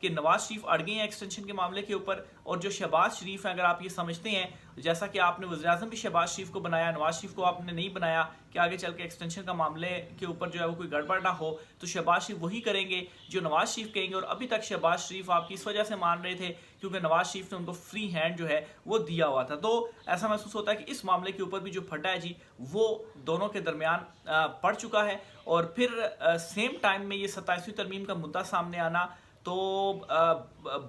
کہ نواز شریف اڑ گئے ہیں ایکسٹینشن کے معاملے کے اوپر، اور جو شہباز شریف ہیں، اگر آپ یہ سمجھتے ہیں جیسا کہ آپ نے وزیر اعظم بھی شہباز شریف کو بنایا، نواز شریف کو آپ نے نہیں بنایا کہ آگے چل کے ایکسٹینشن کا معاملے کے اوپر جو ہے وہ کوئی گڑبڑ نہ ہو، تو شہباز شریف وہی کریں گے جو نواز شریف کہیں گے. اور ابھی تک شہباز شریف آپ کی اس وجہ سے مان رہے تھے کیونکہ نواز شریف نے ان کو فری ہینڈ جو ہے وہ دیا ہوا تھا. تو ایسا محسوس ہوتا ہے کہ اس معاملے کے اوپر بھی جو پھٹا ہے جی وہ دونوں کے درمیان پڑ چکا ہے. اور پھر سیم ٹائم میں یہ 27ویں ترمیم کا مدعا سامنے آنا، تو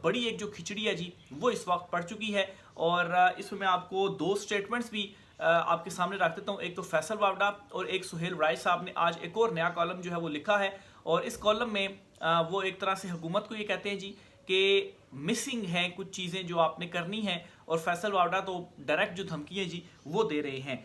بڑی ایک جو کھچڑی ہے جی وہ اس وقت پڑ چکی ہے. اور اس میں آپ کو دو سٹیٹمنٹس بھی آپ کے سامنے رکھ دیتا ہوں. ایک تو فیصل واوڈا اور ایک سہیل وڑائچ صاحب نے آج ایک اور نیا کالم جو ہے وہ لکھا ہے، اور اس کالم میں وہ ایک طرح سے حکومت کو یہ کہتے ہیں جی کہ مسنگ ہیں کچھ چیزیں جو آپ نے کرنی ہیں، اور فیصل واوڈا تو ڈائریکٹ جو دھمکیاں جی وہ دے رہے ہیں.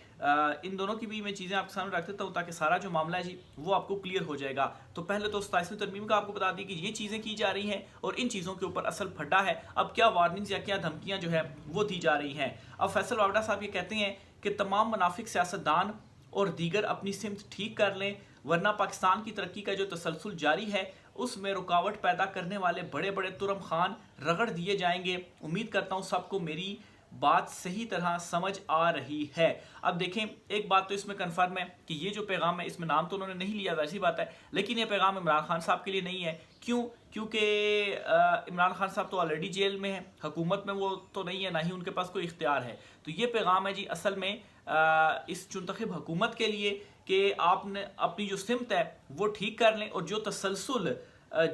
ان دونوں کی بھی میں چیزیں آپ کے سامنے رکھ دیتا ہوں تاکہ سارا جو معاملہ ہے جی وہ آپ کو کلیئر ہو جائے گا. تو پہلے تو 27ویں ترمیم کا آپ کو بتا دی کہ یہ چیزیں کی جا رہی ہیں اور ان چیزوں کے اوپر اصل پھڈا ہے. اب کیا وارننگز یا کیا دھمکیاں جو ہے وہ دی جا رہی ہیں. اب فیصل واوڈا صاحب یہ کہتے ہیں کہ تمام منافق سیاستدان اور دیگر اپنی سمت ٹھیک کر لیں، ورنہ پاکستان کی ترقی کا جو تسلسل جاری ہے اس میں رکاوٹ پیدا کرنے والے بڑے بڑے ترم خان رگڑ دیے جائیں گے. امید کرتا ہوں سب کو میری بات صحیح طرح سمجھ آ رہی ہے. اب دیکھیں ایک بات تو اس میں کنفرم ہے کہ یہ جو پیغام ہے، اس میں نام تو انہوں نے نہیں لیا، ظاہر سی بات ہے، لیکن یہ پیغام عمران خان صاحب کے لیے نہیں ہے. کیوں؟ کیونکہ عمران خان صاحب تو آلریڈی جیل میں ہیں، حکومت میں وہ تو نہیں ہے، نہ ہی ان کے پاس کوئی اختیار ہے. تو یہ پیغام ہے جی اصل میں اس منتخب حکومت کے لیے کہ آپ نے اپنی جو سمت ہے وہ ٹھیک کر لیں، اور جو تسلسل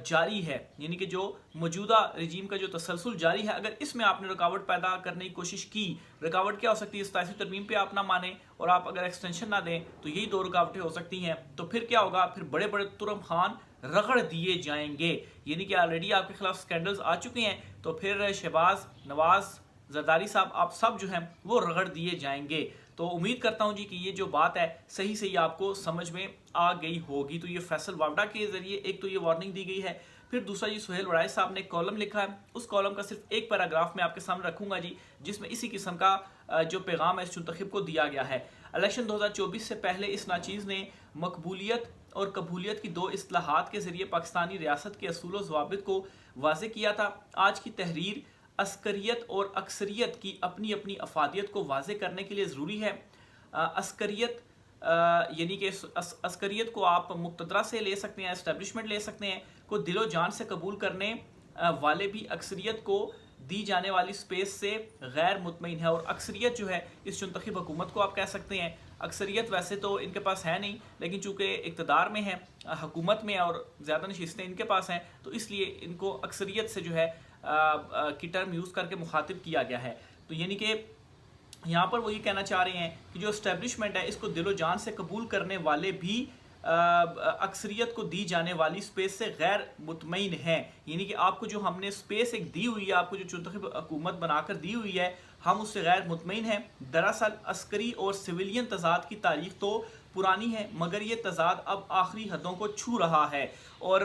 جاری ہے، یعنی کہ جو موجودہ رجیم کا جو تسلسل جاری ہے، اگر اس میں آپ نے رکاوٹ پیدا کرنے کی کوشش کی، رکاوٹ کیا ہو سکتی ہے؟ 27ویں ترمیم پہ آپ نہ مانیں اور آپ اگر ایکسٹینشن نہ دیں تو یہی دو رکاوٹیں ہو سکتی ہیں. تو پھر کیا ہوگا؟ پھر بڑے بڑے ترم خان رگڑ دیے جائیں گے، یعنی کہ آلریڈی آپ کے خلاف سکینڈلز آ چکے ہیں، تو پھر شہباز، نواز، زرداری صاحب، آپ سب جو ہیں وہ رگڑ دیے جائیں گے. تو امید کرتا ہوں جی کہ یہ جو بات ہے صحیح سے آپ کو سمجھ میں آ گئی ہوگی. تو یہ فیصل واوڈا کے ذریعے ایک تو یہ وارننگ دی گئی ہے. پھر دوسرا جی سہیل وڑائچ صاحب نے ایک کالم لکھا ہے، اس کالم کا صرف ایک پیراگراف میں آپ کے سامنے رکھوں گا جی، جس میں اسی قسم کا جو پیغام ہے اس منتخب کو دیا گیا ہے. الیکشن 2024 سے پہلے اس ناچیز نے مقبولیت اور قبولیت کی دو اصطلاحات کے ذریعے پاکستانی ریاست کے اصول و ضوابط کو واضح کیا تھا. آج کی تحریر عسکریت اور اکثریت کی اپنی اپنی افادیت کو واضح کرنے کے لیے ضروری ہے. عسکریت یعنی کہ عسکریت کو آپ مقتدرہ سے لے سکتے ہیں، اسٹیبلشمنٹ لے سکتے ہیں، کو دل و جان سے قبول کرنے والے بھی اکثریت کو دی جانے والی سپیس سے غیر مطمئن ہے. اور اکثریت جو ہے اس منتخب حکومت کو آپ کہہ سکتے ہیں. اکثریت ویسے تو ان کے پاس ہے نہیں، لیکن چونکہ اقتدار میں ہے، حکومت میں، اور زیادہ نشستیں ان کے پاس ہیں، تو اس لیے ان کو اکثریت سے جو ہے کی ٹرم یوز کر کے مخاطب کیا گیا ہے. تو یعنی کہ یہاں پر وہ یہ کہنا چاہ رہے ہیں کہ جو اسٹیبلشمنٹ ہے اس کو دل و جان سے قبول کرنے والے بھی اکثریت کو دی جانے والی سپیس سے غیر مطمئن ہیں. یعنی کہ آپ کو جو ہم نے سپیس ایک دی ہوئی ہے، آپ کو جو منتخب حکومت بنا کر دی ہوئی ہے، ہم اس سے غیر مطمئن ہیں. دراصل عسکری اور سویلین تضاد کی تاریخ تو پرانی ہے، مگر یہ تضاد اب آخری حدوں کو چھو رہا ہے، اور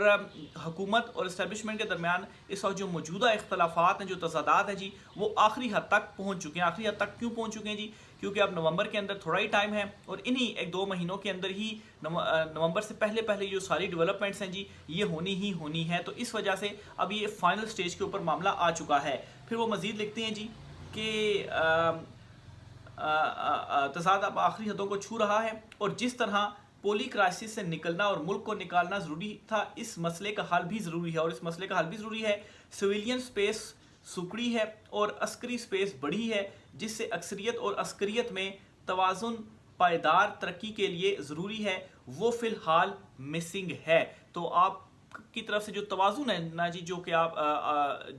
حکومت اور اسٹیبلشمنٹ کے درمیان اس وقت جو موجودہ اختلافات ہیں، جو تضادات ہیں جی، وہ آخری حد تک پہنچ چکے ہیں. آخری حد تک کیوں پہنچ چکے ہیں جی؟ کیونکہ اب نومبر کے اندر تھوڑا ہی ٹائم ہے، اور انہی ایک دو مہینوں کے اندر ہی نومبر سے پہلے جو ساری ڈیولپمنٹس ہیں جی یہ ہونی ہے. تو اس وجہ سے اب یہ فائنل سٹیج کے اوپر معاملہ آ چکا ہے. پھر وہ مزید لکھتے ہیں جی کہ تضاد اب آخری حدوں کو چھو رہا ہے، اور جس طرح پولی کرائسس سے نکلنا اور ملک کو نکالنا ضروری تھا، اس مسئلے کا حل بھی ضروری ہے. اور اس مسئلے کا حل بھی ضروری ہے. سویلین سپیس سکڑی ہے اور عسکری سپیس بڑھی ہے، جس سے اکثریت اور عسکریت میں توازن پائیدار ترقی کے لیے ضروری ہے، وہ فی الحال مسنگ ہے. تو آپ کی طرف سے جو توازن ہے نا جی، جو کہ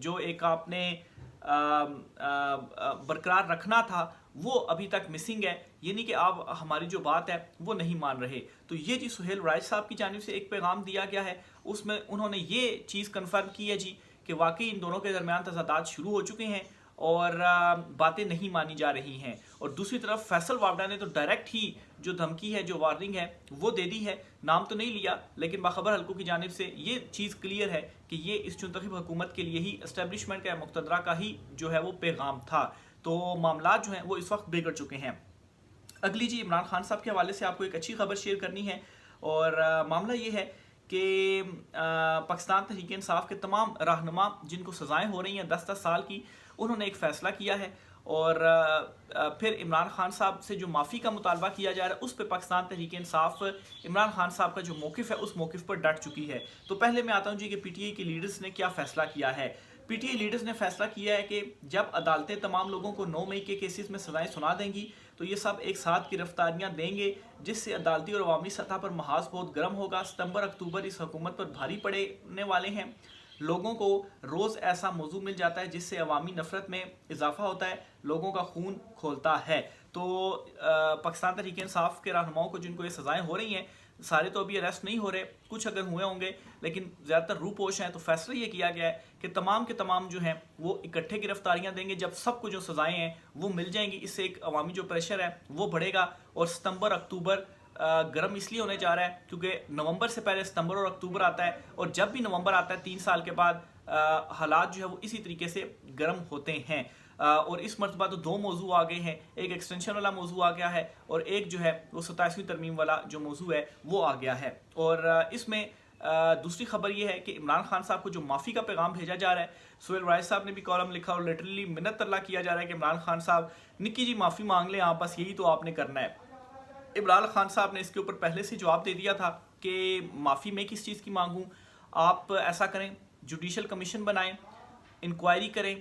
جو ایک آپ نے برقرار رکھنا تھا، وہ ابھی تک مسنگ ہے. یعنی کہ آپ ہماری جو بات ہے وہ نہیں مان رہے. تو یہ جی سہیل وڑائچ صاحب کی جانب سے ایک پیغام دیا گیا ہے، اس میں انہوں نے یہ چیز کنفرم کی ہے جی کہ واقعی ان دونوں کے درمیان تضادات شروع ہو چکے ہیں اور باتیں نہیں مانی جا رہی ہیں. اور دوسری طرف فیصل واوڈا نے تو ڈائریکٹ ہی جو دھمکی ہے، جو وارننگ ہے، وہ دے دی ہے. نام تو نہیں لیا، لیکن باخبر حلقوں کی جانب سے یہ چیز کلیئر ہے کہ یہ اس منتخب حکومت کے لیے ہی، اسٹیبلشمنٹ کا، مقتدرہ کا ہی جو ہے وہ پیغام تھا. تو معاملات جو ہیں وہ اس وقت بگڑ چکے ہیں. اگلی جی عمران خان صاحب کے حوالے سے آپ کو ایک اچھی خبر شیئر کرنی ہے، اور معاملہ یہ ہے کہ پاکستان تحریک انصاف کے تمام رہنما جن کو سزائیں ہو رہی ہیں 10-10 سال کی، انہوں نے ایک فیصلہ کیا ہے، اور پھر عمران خان صاحب سے جو معافی کا مطالبہ کیا جا رہا ہے اس پہ پاکستان تحریک انصاف عمران خان صاحب کا جو موقف ہے اس موقف پر ڈٹ چکی ہے۔ تو پہلے میں آتا ہوں جی کہ پی ٹی آئی کے لیڈرز نے کیا فیصلہ کیا ہے۔ پی ٹی آئی لیڈرز نے فیصلہ کیا ہے کہ جب عدالتیں تمام لوگوں کو 9 مئی کے کیسز میں سزائیں سنا دیں گی تو یہ سب ایک ساتھ گرفتاریاں دیں گے، جس سے عدالتی اور عوامی سطح پر محاذ بہت گرم ہوگا۔ ستمبر اکتوبر اس حکومت پر بھاری پڑنے والے ہیں۔ لوگوں کو روز ایسا موضوع مل جاتا ہے جس سے عوامی نفرت میں اضافہ ہوتا ہے، لوگوں کا خون کھولتا ہے۔ تو پاکستان تحریک انصاف کے رہنماؤں کو جن کو یہ سزائیں ہو رہی ہیں، سارے تو ابھی اریسٹ نہیں ہو رہے، کچھ اگر ہوئے ہوں گے لیکن زیادہ تر روپوش ہیں، تو فیصلہ یہ کیا گیا ہے کہ تمام کے تمام جو ہیں وہ اکٹھے گرفتاریاں دیں گے۔ جب سب کو جو سزائیں ہیں وہ مل جائیں گی، اس سے ایک عوامی جو پریشر ہے وہ بڑھے گا، اور ستمبر اکتوبر گرم اس لیے ہونے جا رہا ہے کیونکہ نومبر سے پہلے ستمبر اور اکتوبر آتا ہے، اور جب بھی نومبر آتا ہے 3 سال کے بعد حالات جو ہے وہ اسی طریقے سے گرم ہوتے ہیں۔ اور اس مرتبہ تو 2 موضوع آ گئے ہیں، ایک ایکسٹینشن والا موضوع آ گیا ہے اور ایک جو ہے وہ 27ویں ترمیم والا جو موضوع ہے وہ آ گیا ہے۔ اور اس میں دوسری خبر یہ ہے کہ عمران خان صاحب کو جو معافی کا پیغام بھیجا جا رہا ہے، سہیل رائج صاحب نے بھی کالم لکھا اور لٹرلی منت اللہ کیا جا رہا ہے کہ عمران خان صاحب نکی جی معافی مانگ لیں آپ، بس یہی تو آپ نے کرنا ہے۔ عمران خان صاحب نے اس کے اوپر پہلے سے جواب دے دیا تھا کہ معافی میں کس چیز کی مانگوں، آپ ایسا کریں جوڈیشل کمیشن بنائیں، انکوائری کریں،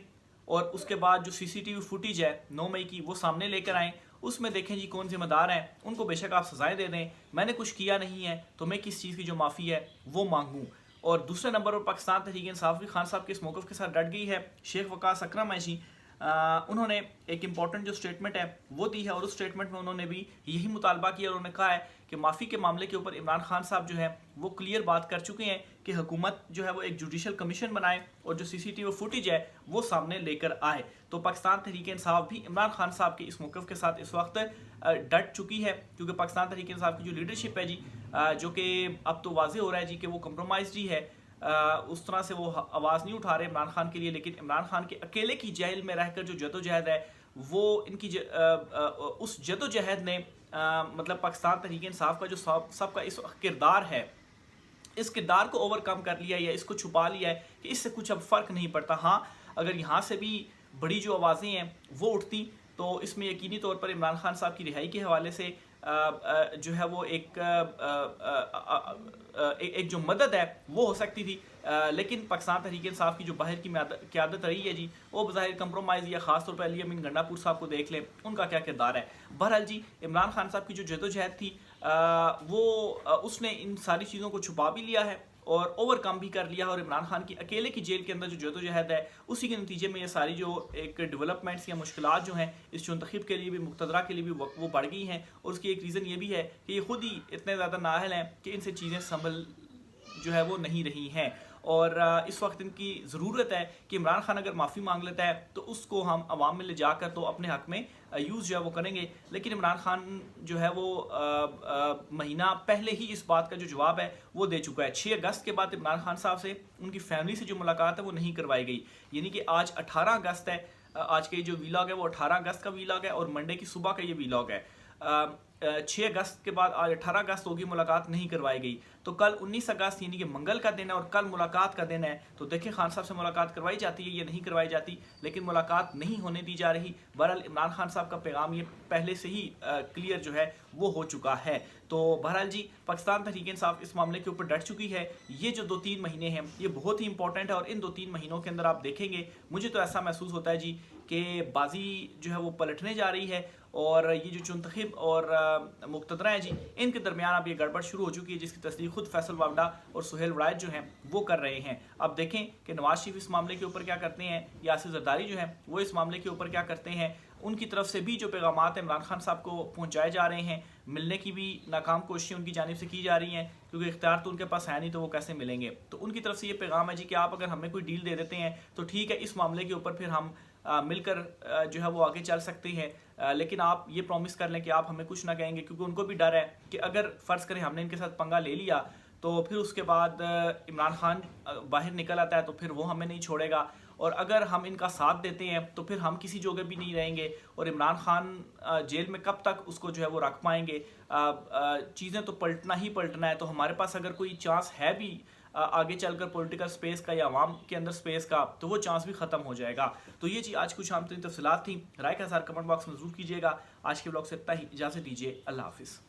اور اس کے بعد جو سی سی ٹی وی فوٹیج ہے 9 مئی کی وہ سامنے لے کر آئیں، اس میں دیکھیں جی کون ذمہ دار ہیں، ان کو بے شک آپ سزائیں دے دیں، میں نے کچھ کیا نہیں ہے تو میں کس چیز کی جو معافی ہے وہ مانگوں۔ اور دوسرے نمبر پر پاکستان تحریک انصاف بھی خان صاحب کے اس موقف کے ساتھ ڈٹ گئی ہے۔ شیخ وقاص اکرم ہے جی، انہوں نے ایک امپورٹنٹ جو سٹیٹمنٹ ہے وہ دی ہے، اور اس سٹیٹمنٹ میں انہوں نے بھی یہی مطالبہ کیا، اور انہوں نے کہا ہے کہ معافی کے معاملے کے اوپر عمران خان صاحب جو ہے وہ کلیئر بات کر چکے ہیں کہ حکومت جو ہے وہ ایک جوڈیشل کمیشن بنائے اور جو سی سی ٹی وی فوٹیج ہے وہ سامنے لے کر آئے۔ تو پاکستان تحریک انصاف بھی عمران خان صاحب کے اس موقف کے ساتھ اس وقت ڈٹ چکی ہے، کیونکہ پاکستان تحریک انصاف کی جو لیڈرشپ ہے جی، جو کہ اب تو واضح ہو رہا ہے جی کہ وہ کمپرومائزڈ ہی ہے، اس طرح سے وہ آواز نہیں اٹھا رہے عمران خان کے لیے، لیکن عمران خان کے اکیلے کی جیل میں رہ کر جو جدوجہد ہے وہ ان کی اس جدوجہد نے مطلب پاکستان تحریک انصاف کا جو سب کا اس کردار ہے، اس کردار کو اوور کم کر لیا یا اس کو چھپا لیا ہے کہ اس سے کچھ اب فرق نہیں پڑتا۔ ہاں اگر یہاں سے بھی بڑی جو آوازیں ہیں وہ اٹھتی تو اس میں یقینی طور پر عمران خان صاحب کی رہائی کے حوالے سے جو ہے وہ ایک جو مدد ہے وہ ہو سکتی تھی، لیکن پاکستان تحریک انصاف کی جو باہر کی قیادت رہی ہے جی، وہ بظاہر کمپرومائز، یا خاص طور پہ علی امین گنڈاپور صاحب کو دیکھ لیں ان کا کیا کردار ہے۔ بہرحال جی عمران خان صاحب کی جو جدوجہد تھی وہ اس نے ان ساری چیزوں کو چھپا بھی لیا ہے اور اوور کم بھی کر لیا ہے، اور عمران خان کی اکیلے کی جیل کے اندر جو جدوجہد ہے اسی کے نتیجے میں یہ ساری جو ایک ڈیولپمنٹس یا مشکلات جو ہیں اس چون تخیب کے لیے بھی، مقتدرہ کے لیے بھی وہ بڑھ گئی ہیں، اور اس کی ایک ریزن یہ بھی ہے کہ یہ خود ہی اتنے زیادہ نااہل ہیں کہ ان سے چیزیں سنبھل جو ہے وہ نہیں رہی ہیں، اور اس وقت ان کی ضرورت ہے کہ عمران خان اگر معافی مانگ لیتا ہے تو اس کو ہم عوام میں لے جا کر تو اپنے حق میں یوز جو ہے وہ کریں گے، لیکن عمران خان جو ہے وہ مہینہ پہلے ہی اس بات کا جو جواب ہے وہ دے چکا ہے۔ 6 اگست کے بعد عمران خان صاحب سے ان کی فیملی سے جو ملاقات ہے وہ نہیں کروائی گئی، یعنی کہ آج 18 اگست ہے، آج کا یہ جو ویلاگ ہے وہ 18 اگست کا ویلاگ ہے، اور منڈے کی صبح کا یہ ویلاگ ہے۔ 6 اگست کے بعد آج 18 اگست ہوگی، ملاقات نہیں کروائی گئی، تو کل 19 اگست یعنی کہ منگل کا دن ہے اور کل ملاقات کا دن ہے، تو دیکھیں خان صاحب سے ملاقات کروائی جاتی ہے یا نہیں کروائی جاتی، لیکن ملاقات نہیں ہونے دی جا رہی۔ بہرحال عمران خان صاحب کا پیغام یہ پہلے سے ہی کلیئر جو ہے وہ ہو چکا ہے۔ تو بہرحال جی پاکستان تحریک انصاف اس معاملے کے اوپر ڈٹ چکی ہے۔ یہ جو 2-3 مہینے ہیں یہ بہت ہی امپورٹنٹ ہے، اور ان 2-3 مہینوں کے اندر آپ دیکھیں گے، مجھے تو ایسا محسوس ہوتا ہے جی کہ بازی جو ہے وہ پلٹنے جا رہی ہے، اور یہ جو چنتخب اور مقتدرہ ہیں جی ان کے درمیان اب یہ گڑبڑ شروع ہو چکی ہے، جس کی تصدیق خود فیصل وابڈا اور سہیل رائج جو ہیں وہ کر رہے ہیں۔ اب دیکھیں کہ نواز شریف اس معاملے کے اوپر کیا کرتے ہیں، یاسر زرداری جو ہیں وہ اس معاملے کے اوپر کیا کرتے ہیں۔ ان کی طرف سے بھی جو پیغامات عمران خان صاحب کو پہنچائے جا رہے ہیں، ملنے کی بھی ناکام کوششیں ان کی جانب سے کی جا رہی ہیں، کیونکہ اختیار تو ان کے پاس ہے نہیں تو وہ کیسے ملیں گے۔ تو ان کی طرف سے یہ پیغام ہے جی کہ آپ اگر ہمیں کوئی ڈیل دے دیتے ہیں تو ٹھیک ہے، اس معاملے کے اوپر پھر ہم مل کر جو ہے وہ آگے چل سکتے ہیں، لیکن آپ یہ پرومس کر لیں کہ آپ ہمیں کچھ نہ کہیں گے، کیونکہ ان کو بھی ڈر ہے کہ اگر فرض کریں ہم نے ان کے ساتھ پنگا لے لیا تو پھر اس کے بعد عمران خان باہر نکل آتا ہے تو پھر وہ ہمیں نہیں چھوڑے گا، اور اگر ہم ان کا ساتھ دیتے ہیں تو پھر ہم کسی جگہ بھی نہیں رہیں گے، اور عمران خان جیل میں کب تک اس کو جو ہے وہ رکھ پائیں گے؟ چیزیں تو پلٹنا ہی پلٹنا ہے، تو ہمارے پاس اگر کوئی چانس ہے بھی آگے چل کر پولیٹیکل سپیس کا یا عوام کے اندر سپیس کا، تو وہ چانس بھی ختم ہو جائے گا۔ تو یہ آج کچھ عام ترین تفصیلات تھیں، رائے کا اظہار کمنٹ باکس میں ضرور کیجیے گا۔ آج کے بلاگ سے اتنا ہی، اجازت دیجیے، اللہ حافظ۔